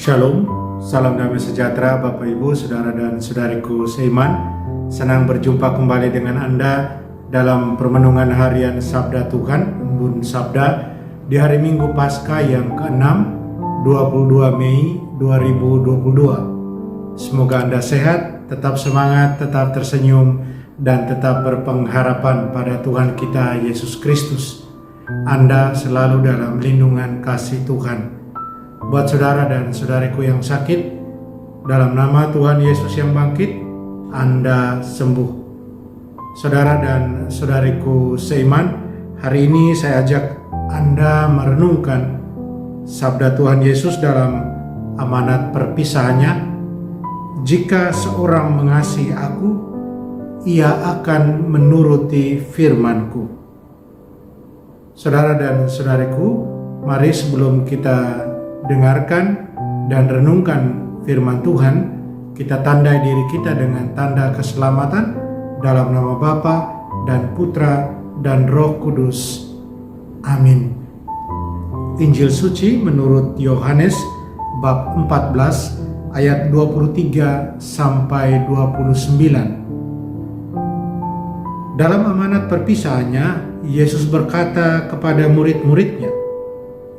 Shalom, salam damai sejahtera Bapak Ibu, Saudara dan Saudariku seiman. Senang berjumpa kembali dengan Anda dalam permenungan harian Sabda Tuhan, Embun Sabda, di hari Minggu Paskah yang ke-6, 22 Mei 2022. Semoga Anda sehat, tetap semangat, tetap tersenyum, dan tetap berpengharapan pada Tuhan kita Yesus Kristus. Anda selalu dalam lindungan kasih Tuhan. Buat saudara dan saudariku yang sakit, dalam nama Tuhan Yesus yang bangkit, Anda sembuh. Saudara dan saudariku seiman, hari ini saya ajak Anda merenungkan sabda Tuhan Yesus dalam amanat perpisahannya. Jika seorang mengasihi aku, ia akan menuruti firman-Ku. Saudara dan saudariku, mari sebelum kita dengarkan dan renungkan firman Tuhan, kita tandai diri kita dengan tanda keselamatan dalam nama Bapa dan Putra dan Roh Kudus. Amin. Injil suci menurut Yohanes bab 14 ayat 23 sampai 29. Dalam amanat perpisahannya, Yesus berkata kepada murid-muridnya,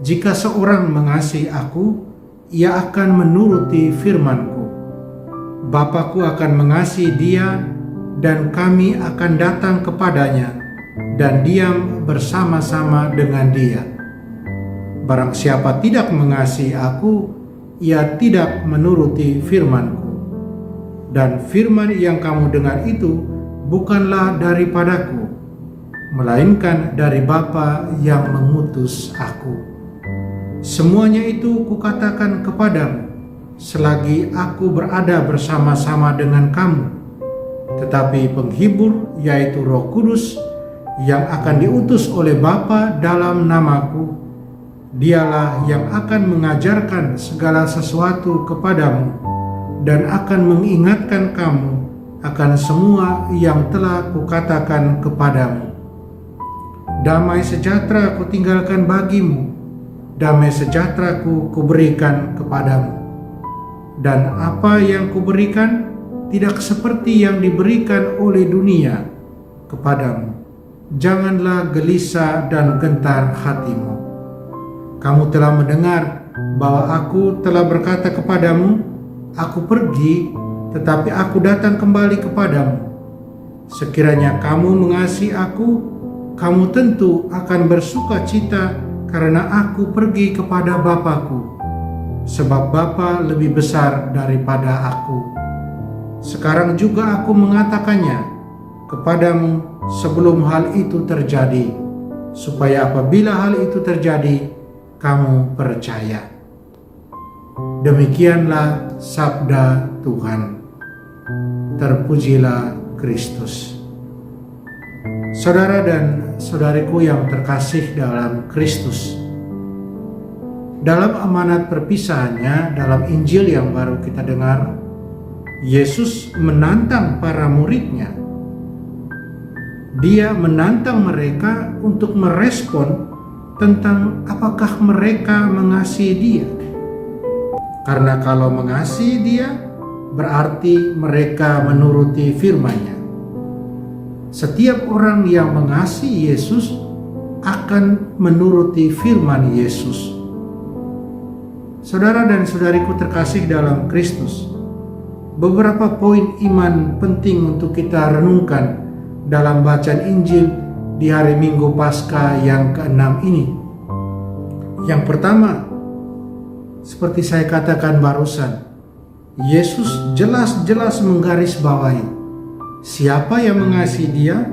"Jika seorang mengasihi aku, ia akan menuruti firman-Ku. Bapa-Ku akan mengasihi dia, dan kami akan datang kepadanya dan diam bersama-sama dengan dia. Barang siapa tidak mengasihi aku, ia tidak menuruti firman-Ku. Dan firman yang kamu dengar itu bukanlah daripadaku, melainkan dari Bapa yang mengutus aku. Semuanya itu kukatakan kepadamu selagi aku berada bersama-sama dengan kamu. Tetapi penghibur, yaitu Roh Kudus, yang akan diutus oleh Bapa dalam namaku, dialah yang akan mengajarkan segala sesuatu kepadamu dan akan mengingatkan kamu akan semua yang telah kukatakan kepadamu. Damai sejahtera kutinggalkan bagimu, damai sejahtera-Ku kuberikan kepadamu. Dan apa yang kuberikan tidak seperti yang diberikan oleh dunia kepadamu. Janganlah gelisah dan gentar hatimu. Kamu telah mendengar bahwa Aku telah berkata kepadamu, Aku pergi, tetapi Aku datang kembali kepadamu. Sekiranya kamu mengasihi Aku, kamu tentu akan bersuka cita karena Aku pergi kepada Bapa-Ku, sebab Bapa lebih besar daripada Aku. Sekarang juga Aku mengatakannya kepadamu sebelum hal itu terjadi, supaya apabila hal itu terjadi, kamu percaya." Demikianlah sabda Tuhan. Terpujilah Kristus. Saudara dan saudariku yang terkasih dalam Kristus, dalam amanat perpisahannya, dalam Injil yang baru kita dengar, Yesus menantang para muridnya. Dia menantang mereka untuk merespon tentang apakah mereka mengasihi Dia. Karena kalau mengasihi Dia, berarti mereka menuruti firman-Nya. Setiap orang yang mengasihi Yesus akan menuruti firman Yesus. Saudara dan saudariku terkasih dalam Kristus, beberapa poin iman penting untuk kita renungkan dalam bacaan Injil di hari Minggu Paskah yang ke-6 ini. Yang pertama, seperti saya katakan barusan, Yesus jelas-jelas menggarisbawahi, siapa yang mengasihi Dia,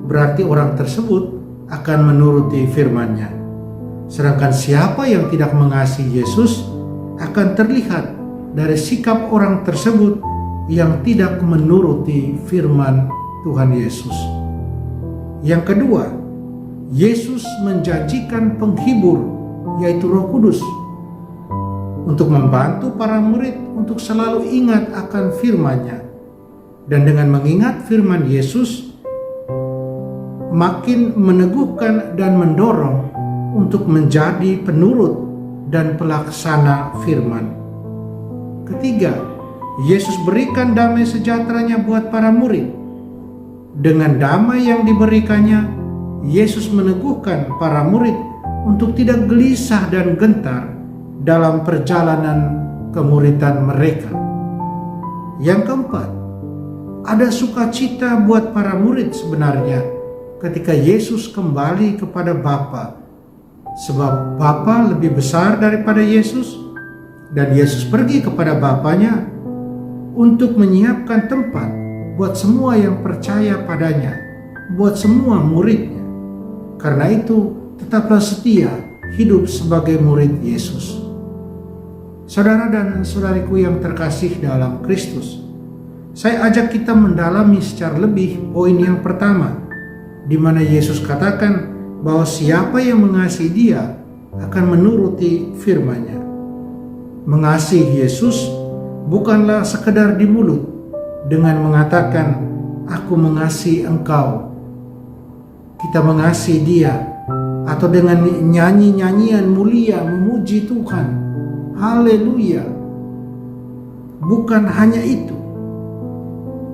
berarti orang tersebut akan menuruti firman-Nya. Sedangkan siapa yang tidak mengasihi Yesus akan terlihat dari sikap orang tersebut yang tidak menuruti firman Tuhan Yesus. Yang kedua, Yesus menjanjikan penghibur, yaitu Roh Kudus, untuk membantu para murid untuk selalu ingat akan firman-Nya. Dan dengan mengingat firman Yesus, makin meneguhkan dan mendorong untuk menjadi penurut dan pelaksana firman. Ketiga, Yesus berikan damai sejahteranya buat para murid. Dengan damai yang diberikannya, Yesus meneguhkan para murid untuk tidak gelisah dan gentar dalam perjalanan kemuridan mereka. Yang keempat, ada sukacita buat para murid sebenarnya ketika Yesus kembali kepada Bapa, sebab Bapa lebih besar daripada Yesus, dan Yesus pergi kepada Bapanya untuk menyiapkan tempat buat semua yang percaya padanya, buat semua muridnya. Karena itu, tetaplah setia hidup sebagai murid Yesus. Saudara dan saudariku yang terkasih dalam Kristus, saya ajak kita mendalami secara lebih poin yang pertama, di mana Yesus katakan bahwa siapa yang mengasihi Dia akan menuruti firman-Nya. Mengasihi Yesus bukanlah sekedar di mulut dengan mengatakan, "Aku mengasihi engkau." Kita mengasihi Dia, atau dengan nyanyi-nyanyian mulia memuji Tuhan. Haleluya. Bukan hanya itu.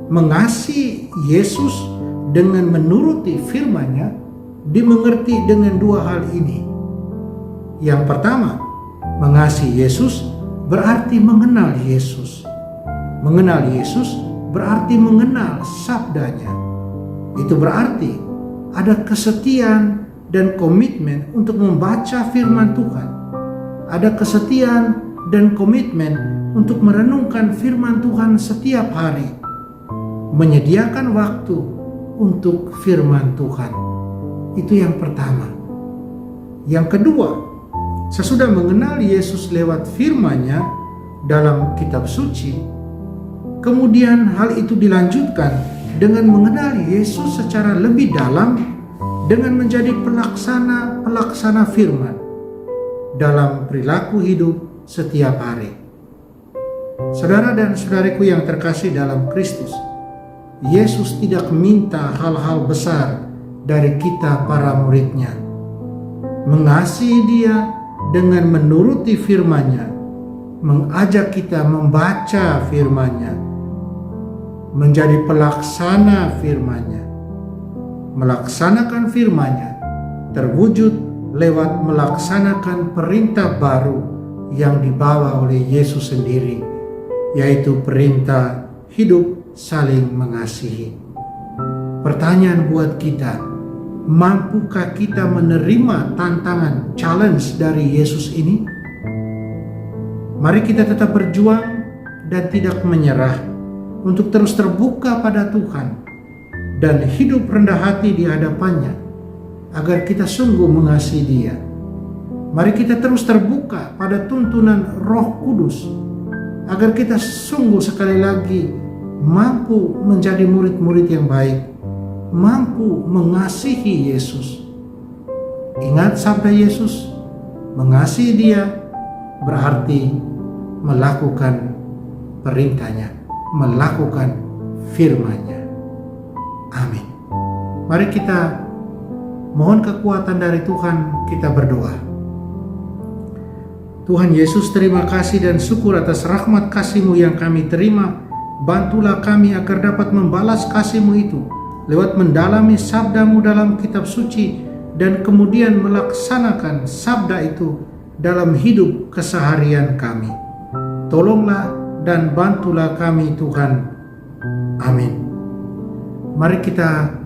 Mengasihi Yesus dengan menuruti firman-Nya dimengerti dengan dua hal ini. Yang pertama, mengasihi Yesus berarti mengenal Yesus. Mengenal Yesus berarti mengenal sabdanya. Itu berarti ada kesetiaan dan komitmen untuk membaca firman Tuhan. Ada kesetiaan dan komitmen untuk merenungkan firman Tuhan setiap hari. Menyediakan waktu untuk firman Tuhan. Itu yang pertama. Yang kedua, sesudah mengenal Yesus lewat firman-Nya dalam kitab suci, kemudian hal itu dilanjutkan dengan mengenal Yesus secara lebih dalam dengan menjadi pelaksana firman dalam perilaku hidup setiap hari. Saudara dan saudariku yang terkasih dalam Kristus, Yesus tidak minta hal-hal besar dari kita para murid-Nya. Mengasihi Dia dengan menuruti firman-Nya, mengajak kita membaca firman-Nya, menjadi pelaksana firman-Nya. Melaksanakan firman-Nya terwujud lewat melaksanakan perintah baru yang dibawa oleh Yesus sendiri, yaitu perintah hidup saling mengasihi. Pertanyaan buat kita, mampukah kita menerima tantangan, challenge dari Yesus ini? Mari kita tetap berjuang dan tidak menyerah untuk terus terbuka pada Tuhan dan hidup rendah hati di hadapan-Nya agar kita sungguh mengasihi Dia. Mari kita terus terbuka pada tuntunan Roh Kudus agar kita sungguh sekali lagi mampu menjadi murid-murid yang baik, mampu mengasihi Yesus. Ingat sabda Yesus, mengasihi Dia berarti melakukan perintah-Nya, melakukan firman-Nya. Amin. Mari kita mohon kekuatan dari Tuhan, kita berdoa. Tuhan Yesus, terima kasih dan syukur atas rahmat kasih-Mu yang kami terima. Bantulah kami agar dapat membalas kasih-Mu itu lewat mendalami sabda-Mu dalam kitab suci dan kemudian melaksanakan sabda itu dalam hidup keseharian kami. Tolonglah dan bantulah kami Tuhan. Amin. Mari kita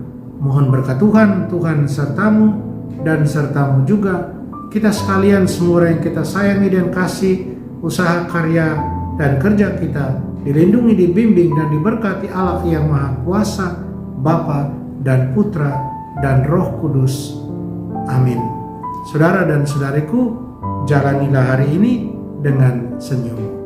mohon berkat Tuhan, Tuhan sertamu dan sertamu juga. Kita sekalian semua yang kita sayangi dan kasih, usaha karya dan kerja kita dilindungi, dibimbing dan diberkati Allah yang Maha Kuasa, Bapa dan Putra dan Roh Kudus. Amin. Saudara dan saudariku, jalanilah hari ini dengan senyum.